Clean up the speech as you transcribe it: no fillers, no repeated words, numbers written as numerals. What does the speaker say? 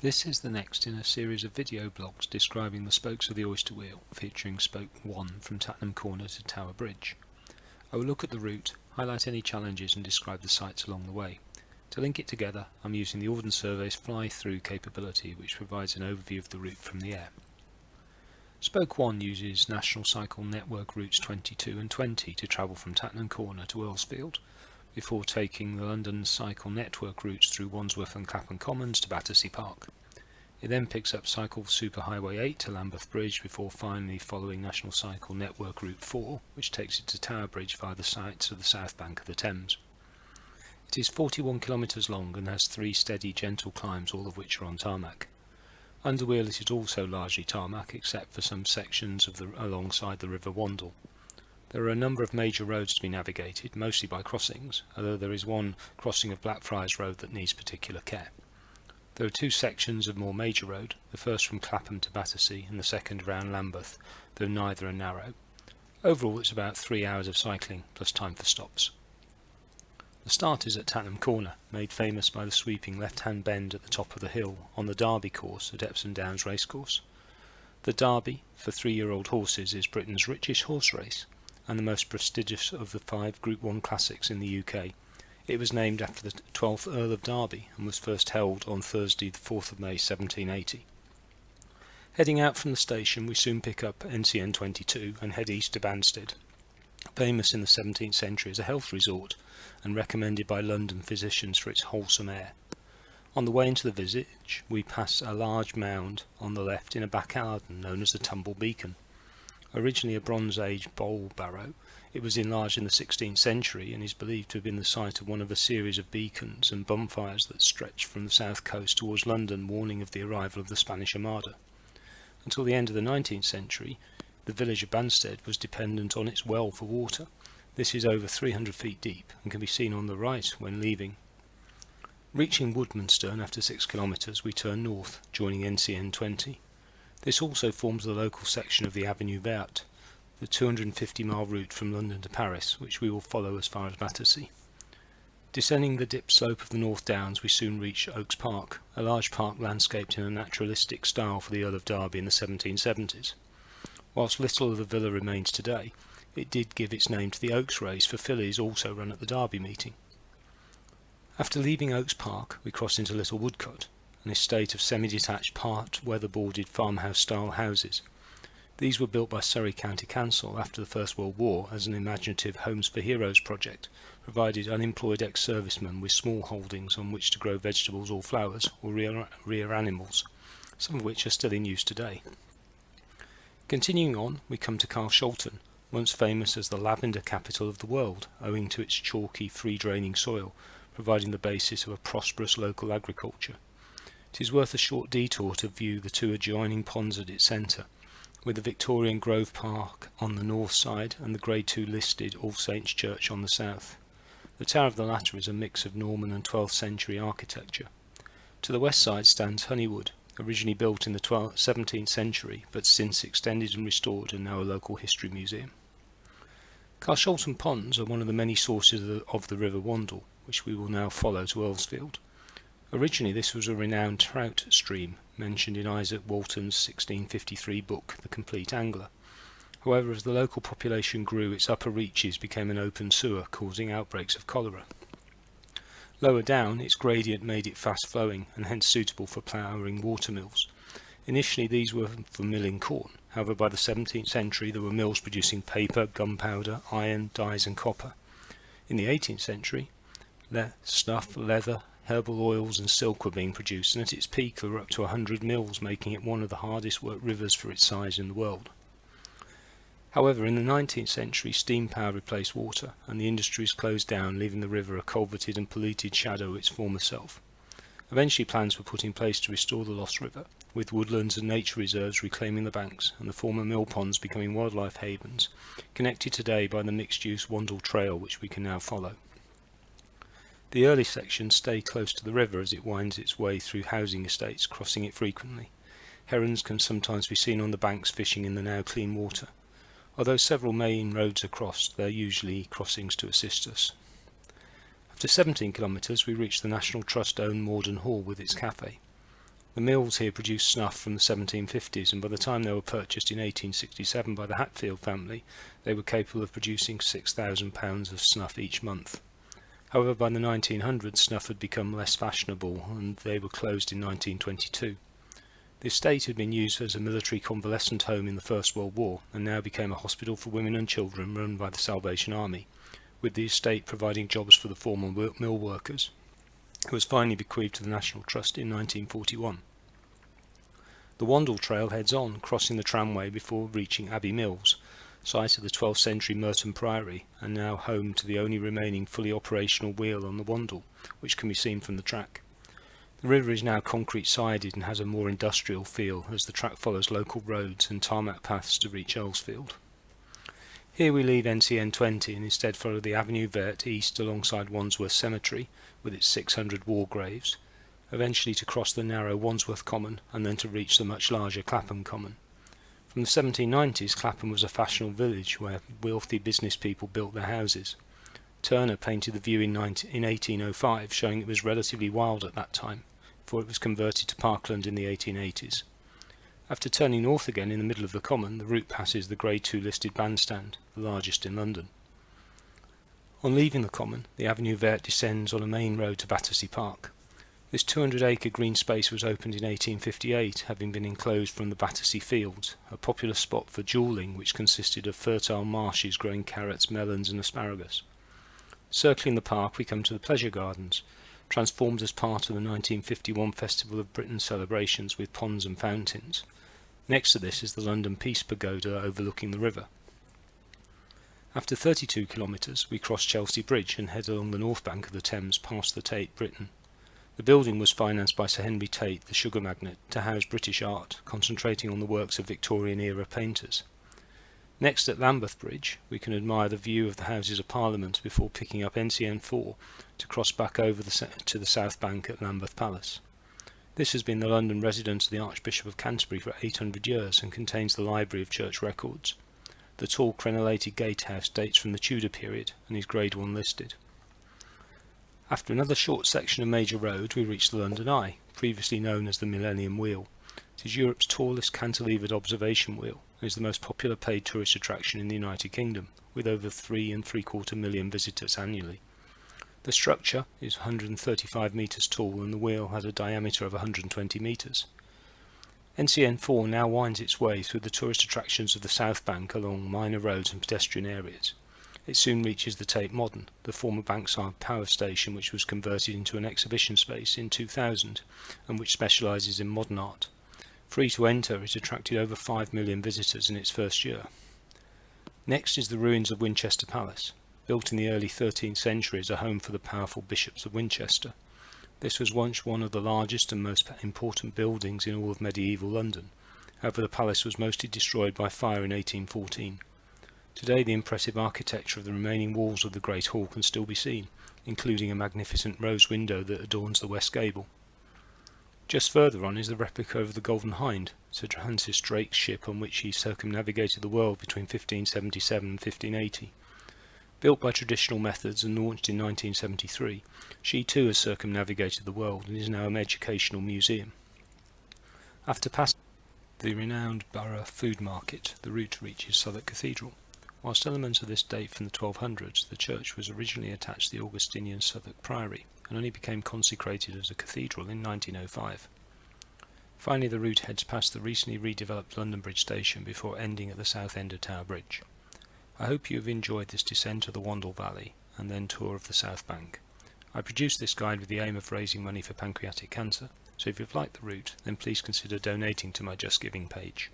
This is the next in a series of video blogs describing the spokes of the Oyster Wheel, featuring spoke 1 from Tattenham Corner to Tower Bridge. I will look at the route, highlight any challenges and describe the sights along the way. To link it together, I'm using the Ordnance Survey's fly-through capability, which provides an overview of the route from the air. Spoke 1 uses National Cycle Network routes 22 and 20 to travel from Tattenham Corner to Earlsfield, before taking the London Cycle Network routes through Wandsworth and Clapham Commons to Battersea Park. It then picks up Cycle Superhighway 8 to Lambeth Bridge before finally following National Cycle Network Route 4, which takes it to Tower Bridge via the sites of the south bank of the Thames. It is 41 kilometres long and has 3 steady, gentle climbs, all of which are on tarmac. Under wheel it is also largely tarmac, except for some sections alongside the River Wandle. There are a number of major roads to be navigated, mostly by crossings, although there is one crossing of Blackfriars Road that needs particular care. There are 2 sections of more major road, the first from Clapham to Battersea and the second around Lambeth, though neither are narrow. Overall it's about 3 hours of cycling, plus time for stops. The start is at Tattenham Corner, made famous by the sweeping left-hand bend at the top of the hill on the Derby course at Epsom Downs Racecourse. The Derby, for 3-year-old horses, is Britain's richest horse race, and the most prestigious of the 5 Group 1 classics in the UK. It was named after the 12th Earl of Derby and was first held on Thursday the 4th of May 1780. Heading out from the station we soon pick up NCN 22 and head east to Banstead, famous in the 17th century as a health resort and recommended by London physicians for its wholesome air. On the way into the village we pass a large mound on the left in a back garden known as the Tumble Beacon. Originally a Bronze Age bowl barrow, it was enlarged in the 16th century and is believed to have been the site of one of a series of beacons and bonfires that stretched from the south coast towards London, warning of the arrival of the Spanish Armada. Until the end of the 19th century, the village of Banstead was dependent on its well for water. This is over 300 feet deep and can be seen on the right when leaving. Reaching Woodmansterne after 6 kilometres, we turn north, joining NCN 20. This also forms the local section of the Avenue Verte, the 250-mile route from London to Paris, which we will follow as far as Battersea. Descending the dip slope of the North Downs, we soon reach Oaks Park, a large park landscaped in a naturalistic style for the Earl of Derby in the 1770s. Whilst little of the villa remains today, it did give its name to the Oaks race for fillies also run at the Derby meeting. After leaving Oaks Park, we cross into Little Woodcote, an estate of semi-detached, part weatherboarded farmhouse-style houses. These were built by Surrey County Council after the First World War as an imaginative Homes for Heroes project, provided unemployed ex-servicemen with small holdings on which to grow vegetables or flowers or rear animals, some of which are still in use today. Continuing on, we come to Carshalton, once famous as the lavender capital of the world, owing to its chalky, free-draining soil, providing the basis of a prosperous local agriculture. It is worth a short detour to view the 2 adjoining ponds at its centre, with the Victorian Grove Park on the north side and the Grade II listed All Saints Church on the south. The tower of the latter is a mix of Norman and 12th century architecture. To the west side stands Honeywood, originally built in the 17th century but since extended and restored and now a local history museum. Carshalton Ponds are one of the many sources of the River Wandle, which we will now follow to Earlsfield. Originally this was a renowned trout stream, mentioned in Isaac Walton's 1653 book, The Complete Angler. However, as the local population grew, its upper reaches became an open sewer, causing outbreaks of cholera. Lower down, its gradient made it fast-flowing, and hence suitable for ploughing watermills. Initially these were for milling corn, however by the 17th century there were mills producing paper, gunpowder, iron, dyes and copper. In the 18th century, snuff, leather, herbal oils and silk were being produced, and at its peak there were up to 100 mills, making it one of the hardest worked rivers for its size in the world. However, in the 19th century steam power replaced water, and the industries closed down, leaving the river a culverted and polluted shadow of its former self. Eventually plans were put in place to restore the lost river, with woodlands and nature reserves reclaiming the banks, and the former mill ponds becoming wildlife havens, connected today by the mixed-use Wandle Trail, which we can now follow. The early sections stay close to the river as it winds its way through housing estates, crossing it frequently. Herons can sometimes be seen on the banks fishing in the now clean water. Although several main roads are crossed, there are usually crossings to assist us. After 17 kilometres we reach the National Trust-owned Morden Hall with its cafe. The mills here produced snuff from the 1750s, and by the time they were purchased in 1867 by the Hatfield family, they were capable of producing 6,000 pounds of snuff each month. However, by the 1900s, snuff had become less fashionable, and they were closed in 1922. The estate had been used as a military convalescent home in the First World War, and now became a hospital for women and children run by the Salvation Army, with the estate providing jobs for the former mill workers. It was finally bequeathed to the National Trust in 1941. The Wandle Trail heads on, crossing the tramway before reaching Abbey Mills, site of the 12th century Merton Priory, and now home to the only remaining fully operational wheel on the Wandle, which can be seen from the track. The river is now concrete-sided and has a more industrial feel as the track follows local roads and tarmac paths to reach Earlsfield. Here we leave NCN 20 and instead follow the Avenue Verte east alongside Wandsworth Cemetery with its 600 war graves, eventually to cross the narrow Wandsworth Common and then to reach the much larger Clapham Common. From the 1790s, Clapham was a fashionable village where wealthy business people built their houses. Turner painted the view in 1805, showing it was relatively wild at that time, before it was converted to parkland in the 1880s. After turning north again in the middle of the common, the route passes the Grade 2 listed bandstand, the largest in London. On leaving the common, the Avenue Verte descends on a main road to Battersea Park. This 200-acre green space was opened in 1858, having been enclosed from the Battersea Fields, a popular spot for duelling which consisted of fertile marshes growing carrots, melons and asparagus. Circling the park we come to the Pleasure Gardens, transformed as part of the 1951 Festival of Britain celebrations with ponds and fountains. Next to this is the London Peace Pagoda overlooking the river. After 32 kilometres we cross Chelsea Bridge and head along the north bank of the Thames past the Tate Britain. The building was financed by Sir Henry Tate, the sugar magnate, to house British art, concentrating on the works of Victorian-era painters. Next at Lambeth Bridge we can admire the view of the Houses of Parliament before picking up NCN 4 to cross back over to the south bank at Lambeth Palace. This has been the London residence of the Archbishop of Canterbury for 800 years and contains the Library of Church Records. The tall crenellated gatehouse dates from the Tudor period and is Grade 1 listed. After another short section of major road we reach the London Eye, previously known as the Millennium Wheel. It is Europe's tallest cantilevered observation wheel and is the most popular paid tourist attraction in the United Kingdom, with over 3.75 million visitors annually. The structure is 135 metres tall and the wheel has a diameter of 120 metres. NCN 4 now winds its way through the tourist attractions of the South Bank along minor roads and pedestrian areas. It soon reaches the Tate Modern, the former Bankside power station which was converted into an exhibition space in 2000 and which specialises in modern art. Free to enter, it attracted over 5 million visitors in its first year. Next is the ruins of Winchester Palace. Built in the early 13th century as a home for the powerful bishops of Winchester. This was once one of the largest and most important buildings in all of medieval London. However, the palace was mostly destroyed by fire in 1814. Today the impressive architecture of the remaining walls of the Great Hall can still be seen, including a magnificent rose window that adorns the west gable. Just further on is the replica of the Golden Hind, Sir Francis Drake's ship on which he circumnavigated the world between 1577 and 1580. Built by traditional methods and launched in 1973, she too has circumnavigated the world and is now an educational museum. After passing the renowned Borough Food Market, the route reaches Southwark Cathedral. Whilst elements of this date from the 1200s, the church was originally attached to the Augustinian Southwark Priory and only became consecrated as a cathedral in 1905. Finally, the route heads past the recently redeveloped London Bridge station before ending at the south end of Tower Bridge. I hope you have enjoyed this descent to the Wandle Valley and then tour of the South Bank. I produced this guide with the aim of raising money for pancreatic cancer, so if you've liked the route then please consider donating to my Just Giving page.